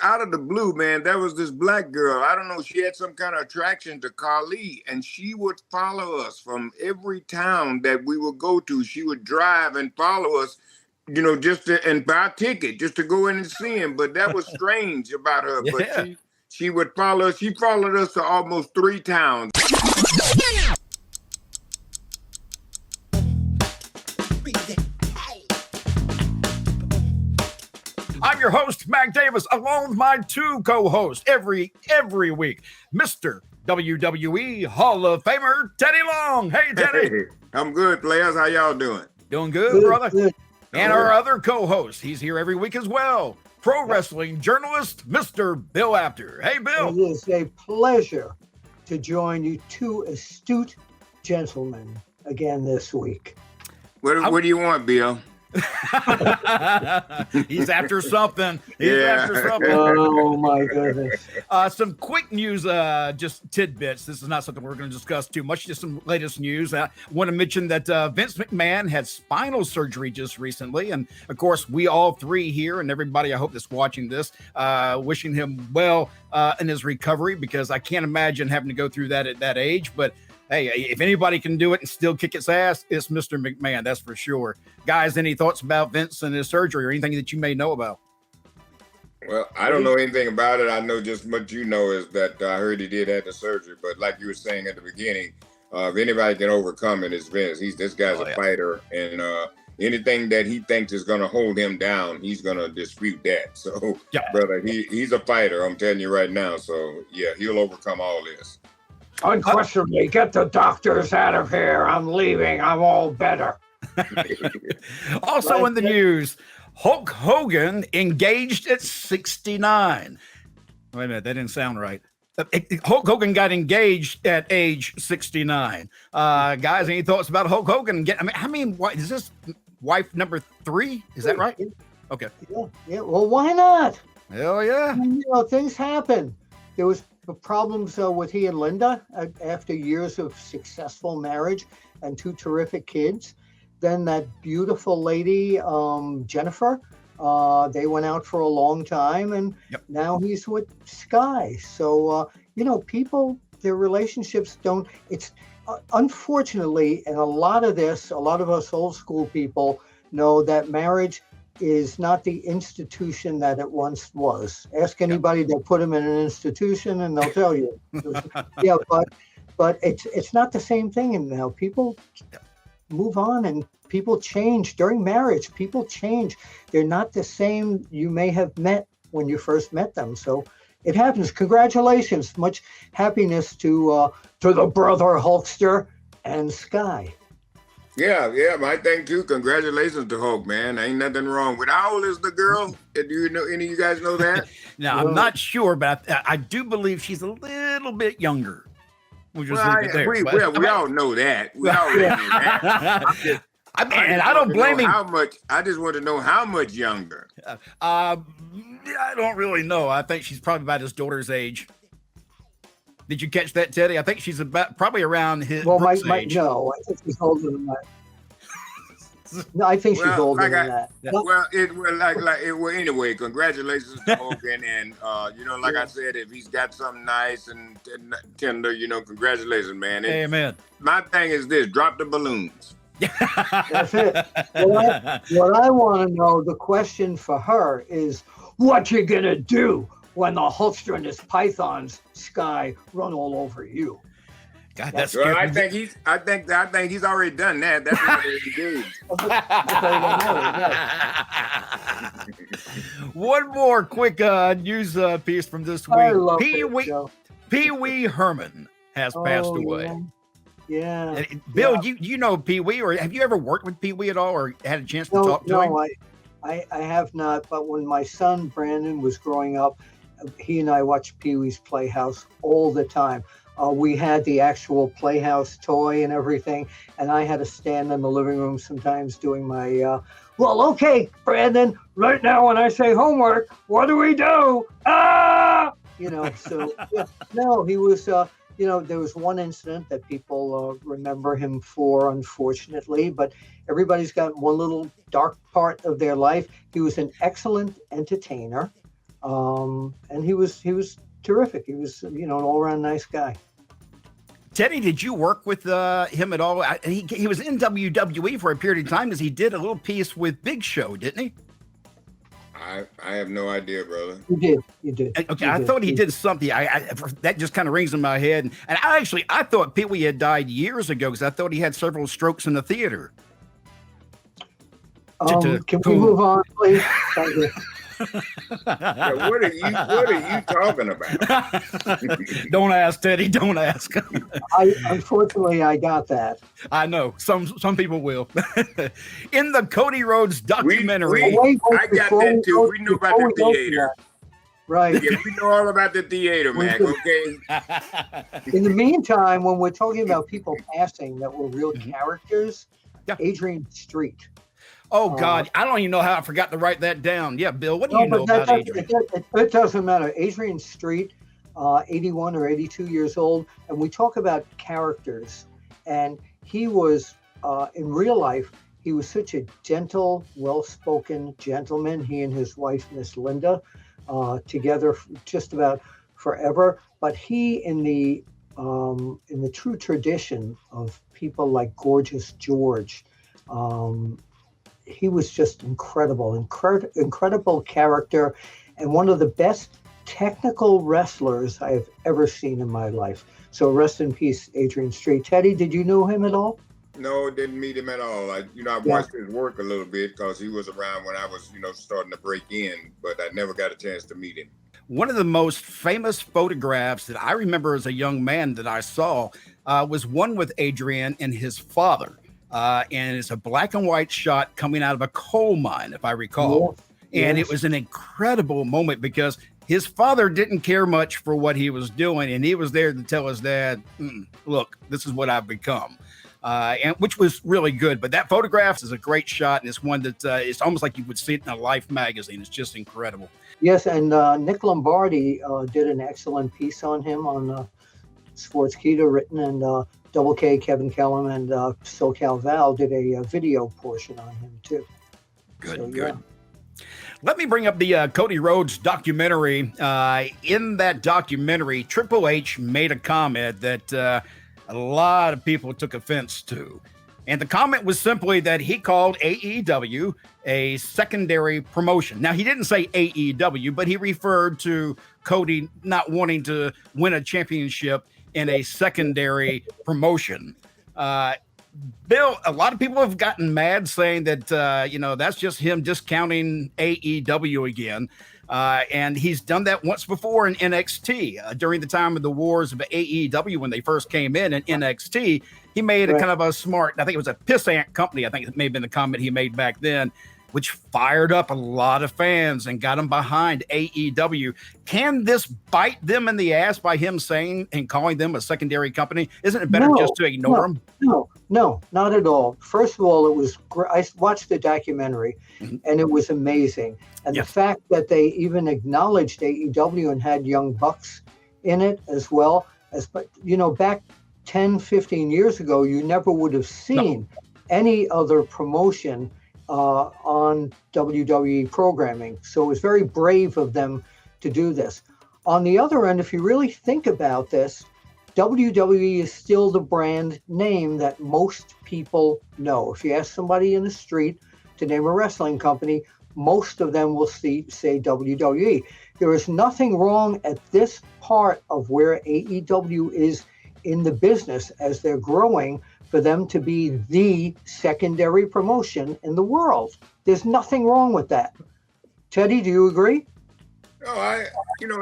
Out of the blue, man, there was this black girl. I don't know. She had some kind of attraction to Carly, and she would follow us from every town that we would go to. She would drive and follow us, just to, and buy a ticket just to go in and see him. But that was strange about her. But Yeah. she would follow us. She followed us to almost 3 towns. I'm your host, Mac Davis, along with my two co-hosts every week, Mr. WWE Hall of Famer Teddy Long. Hey, Teddy. Hey, I'm good, players. How y'all doing? Doing good, brother. Good. And our other co-host, he's here every week as well, pro wrestling journalist, Mr. Bill Apter. Hey, Bill. It is a pleasure to join you two astute gentlemen again this week. What do you want, Bill? He's after something. Oh my goodness. Some quick news, just tidbits. This is not something we're going to discuss too much, just some latest news. I want to mention that Vince McMahon had spinal surgery just recently. And of course, we all three here and everybody I hope that's watching this, wishing him well in his recovery, because I can't imagine having to go through that at that age. But hey, if anybody can do it and still kick its ass, it's Mr. McMahon, that's for sure. Guys, any thoughts about Vince and his surgery or anything that you may know about? Well, I don't know anything about it. I know just what you know is that I heard he did have the surgery. But like you were saying at the beginning, if anybody can overcome it, it's Vince. This guy's a fighter, and anything that he thinks is going to hold him down, he's going to dispute that. So, brother, he's a fighter. I'm telling you right now. So, yeah, he'll overcome all this. Unquestionably, get the doctors out of here. I'm leaving. I'm all better. Also in the news, Hulk Hogan engaged at 69. Wait a minute, that didn't sound right. Hulk Hogan got engaged at age 69. Guys, any thoughts about Hulk Hogan? How many? Is this wife number 3? Is that right? Okay. Yeah. Well, why not? Hell yeah. Things happen. There was problems with he and Linda after years of successful marriage and 2 terrific kids. Then that beautiful lady, Jennifer, they went out for a long time, and now he's with Sky. So, people, their relationships don't, it's unfortunately, and a lot of us old school people know that marriage is not the institution that it once was. Ask anybody that put them in an institution and they'll tell you. But it's not the same thing now. People move on and people change during marriage. People change. They're not the same you may have met when you first met them. So it happens. Congratulations. Much happiness to the brother Hulkster and Sky. Yeah, my thing too. Congratulations to Hulk, man. Ain't nothing wrong with. How old is the girl? Do you know any of you guys know that? Now, I'm not sure, but I do believe she's a little bit younger. We'll just leave it there. We all know that. We all know that. I don't blame him. How much? I just want to know how much younger. I don't really know. I think she's probably about his daughter's age. Did you catch that, Teddy? I think she's probably around his age. No, I think she's older than that. No, I think she's older than that. Anyway, congratulations to Hogan, and like I said, if he's got something nice and tender, congratulations, man. Amen. My thing is this: drop the balloons. That's it. What I want to know, the question for her is, what you gonna do when the Hulkster and his pythons, Sky, run all over you? God, that's well, I think he's already done that. That's what he did. One more quick news piece from this week. Pee Wee Herman has passed away. Yeah. Bill, you know Pee Wee, or have you ever worked with Pee Wee at all, or had a chance to talk to him? No, I have not. But when my son Brandon was growing up, he and I watched Pee Wee's Playhouse all the time. We had the actual Playhouse toy and everything, and I had to stand in the living room sometimes doing my, okay, Brandon, right now when I say homework, what do we do? He was, there was one incident that people remember him for, unfortunately, but everybody's got one little dark part of their life. He was an excellent entertainer. And he was terrific. He was, an all-around nice guy. Teddy, did you work with him at all? He was in WWE for a period of time because he did a little piece with Big Show, didn't he? I have no idea, brother. You did. Okay, I thought he did something. That just kind of rings in my head. And I thought Pee Wee had died years ago because I thought he had several strokes in the theater. Can we move on, please? Thank you. Yeah, what are you talking about? Don't ask, Teddy. Don't ask. Unfortunately, I got that. I know some people will. In the Cody Rhodes documentary, I got that too. We knew about the theater. Right. Yeah, we know all about the theater, Mac. Okay. In the meantime, when we're talking about people passing that were real characters, Adrian Street. Oh God, I don't even know how I forgot to write that down. Yeah, Bill, what do you know about Adrian? It doesn't matter. Adrian Street, 81 or 82 years old, and we talk about characters. And he was, in real life, he was such a gentle, well-spoken gentleman. He and his wife, Miss Linda, together just about forever. But he, in the true tradition of people like Gorgeous George, he was just incredible character, and one of the best technical wrestlers I have ever seen in my life. So rest in peace, Adrian Street. Teddy, did you know him at all? No, didn't meet him at all. I watched his work a little bit because he was around when I was, starting to break in, but I never got a chance to meet him. One of the most famous photographs that I remember as a young man that I saw was one with Adrian and his father. And it's a black and white shot coming out of a coal mine, if I recall. Yes. And it was an incredible moment because his father didn't care much for what he was doing. And he was there to tell his dad, look, this is what I've become. And which was really good. But that photograph is a great shot. And it's one that it's almost like you would see it in a Life magazine. It's just incredible. Yes. And Nick Lombardi did an excellent piece on him on Sportskeeda, written, and Double K, Kevin Kellum, and SoCal Val did a video portion on him too. Good. Let me bring up the Cody Rhodes documentary. In that documentary, Triple H made a comment that a lot of people took offense to. And the comment was simply that he called AEW a secondary promotion. Now, he didn't say AEW, but he referred to Cody not wanting to win a championship in a secondary promotion. Bill, a lot of people have gotten mad saying that, that's just him discounting AEW again. And he's done that once before in NXT during the time of the wars of AEW when they first came in NXT. He made a kind of a smart, I think it was a pissant company. I think it may have been the comment he made back then, which fired up a lot of fans and got them behind AEW. Can this bite them in the ass by him saying and calling them a secondary company? Isn't it better just to ignore them? No, not at all. First of all, it was I watched the documentary, and it was amazing. And the fact that they even acknowledged AEW and had Young Bucks in it as well. But back 10, 15 years ago, you never would have seen any other promotion on WWE programming. So it was very brave of them to do this. On the other end, if you really think about this, WWE is still the brand name that most people know. If you ask somebody in the street to name a wrestling company, most of them will say WWE. There is nothing wrong at this part of where AEW is in the business as they're growing for them to be the secondary promotion in the world. There's nothing wrong with that. Teddy, do you agree? No,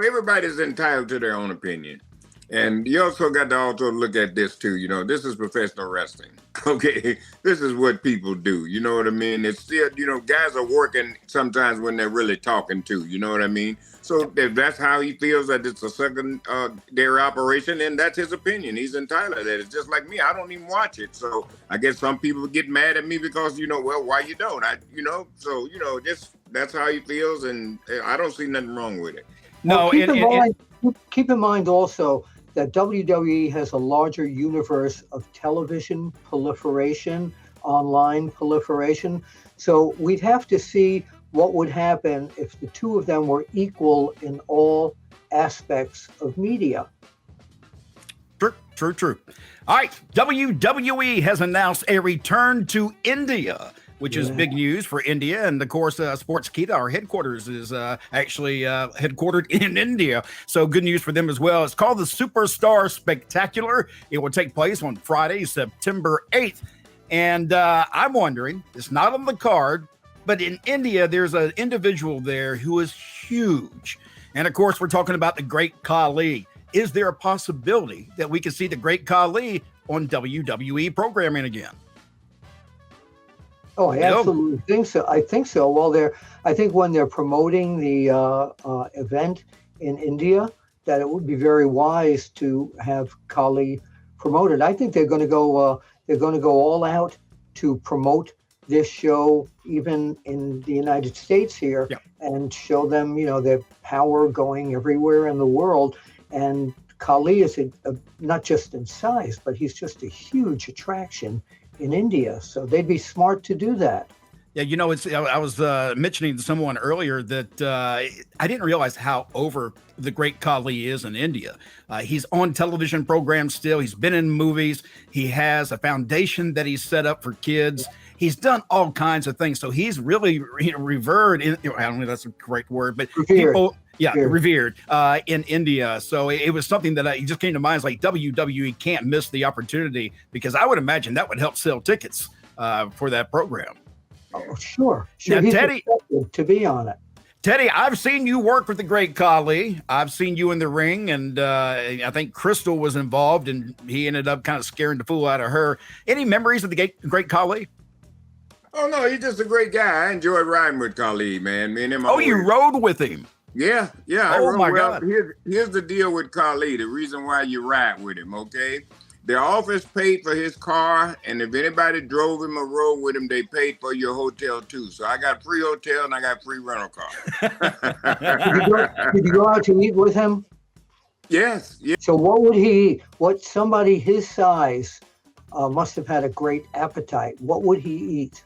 everybody's entitled to their own opinion. And you also got to look at this too. This is professional wrestling. Okay. This is what people do. You know what I mean? It's still, guys are working sometimes when they're really talking too. You know what I mean? So if that's how he feels that it's a secondary operation, then that's his opinion. He's entitled to that. It's just like me. I don't even watch it. So I guess some people get mad at me because, why you don't? Just that's how he feels. And I don't see nothing wrong with it. No, keep in mind also that WWE has a larger universe of television proliferation, online proliferation. So we'd have to see what would happen if the two of them were equal in all aspects of media. True. All right, WWE has announced a return to India, which is big news for India. And of course, Sportskeeda, our headquarters, is actually headquartered in India. So good news for them as well. It's called the Superstar Spectacular. It will take place on Friday, September 8th. And I'm wondering, it's not on the card, but in India, there's an individual there who is huge. And of course, we're talking about the Great Khali. Is there a possibility that we can see the Great Khali on WWE programming again? Oh, I absolutely think so. I think so. Well, I think when they're promoting the event in India, that it would be very wise to have Khali promoted. I think they're going to go. They're going to go all out to promote this show, even in the United States here, and show them, their power going everywhere in the world. And Khali is not just in size, but he's just a huge attraction in India. So they'd be smart to do that. Yeah, I was mentioning to someone earlier that I didn't realize how over the Great Khali is in India. He's on television programs still. He's been in movies. He has a foundation that he's set up for kids. He's done all kinds of things. So he's really revered. I don't know if that's a correct word, but revered in India. So it was something that it just came to mind. It's like WWE can't miss the opportunity, because I would imagine that would help sell tickets for that program. Oh, sure. Now, He's Teddy, to be on it. Teddy, I've seen you work with the Great Khali. I've seen you in the ring, and I think Crystal was involved, and he ended up kind of scaring the fool out of her. Any memories of the Great Khali? Oh, no, he's just a great guy. I enjoyed riding with Khali, man. Me and him. Oh, you rode with him? Yeah. Oh, my God. Here's the deal with Khali, the reason why you ride with him, okay? The office paid for his car, and if anybody drove him or rode with him, they paid for your hotel too. So I got free hotel and I got free rental car. Did you go out to eat with him? Yes. So what would he eat? What somebody his size must have had a great appetite. What would he eat?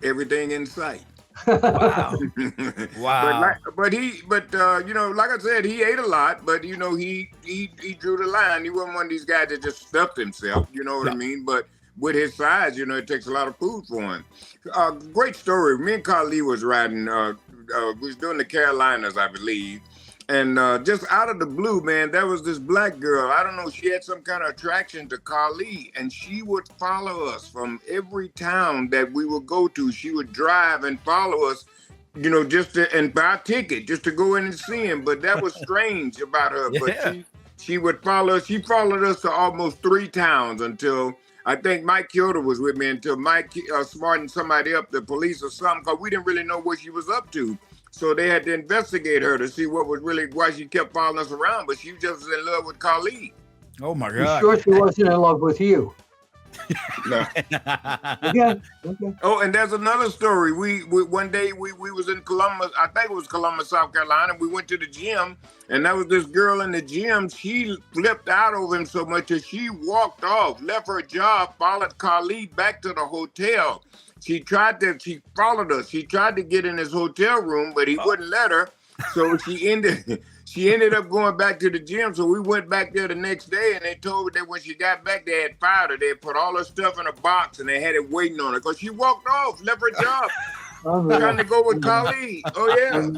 Everything in sight. Wow. Wow. But like I said, he ate a lot, but he drew the line. He wasn't one of these guys that just stuffed himself, you know what I mean? But with his size, it takes a lot of food for him. Great story. Me and Khali was riding, we was doing the Carolinas, I believe. And just out of the blue, man, there was this black girl. I don't know, she had some kind of attraction to Khali, and she would follow us from every town that we would go to. She would drive and follow us, and buy a ticket just to go in and see him. But that was strange about her. But she would follow us. She followed us to almost 3 towns until I think Mike Kyoto was with me, until Mike smartened somebody up, the police or something, because we didn't really know what she was up to. So they had to investigate her to see why she kept following us around, but she just was in love with Khali. Oh my God. You sure she wasn't in love with you? No. Okay. Oh, and there's another story. We one day we was in Columbus, I think it was Columbus, South Carolina. We went to the gym, and there was this girl in the gym. She flipped out over him so much that she walked off, left her job, followed Khali back to the hotel. She followed us. She tried to get in his hotel room, but he wouldn't let her. So she ended up going back to the gym. So we went back there the next day, and they told her that when she got back, they had fired her. They had put all her stuff in a box, and they had it waiting on her because she walked off, left her job, trying to go with Khali. Oh, yeah.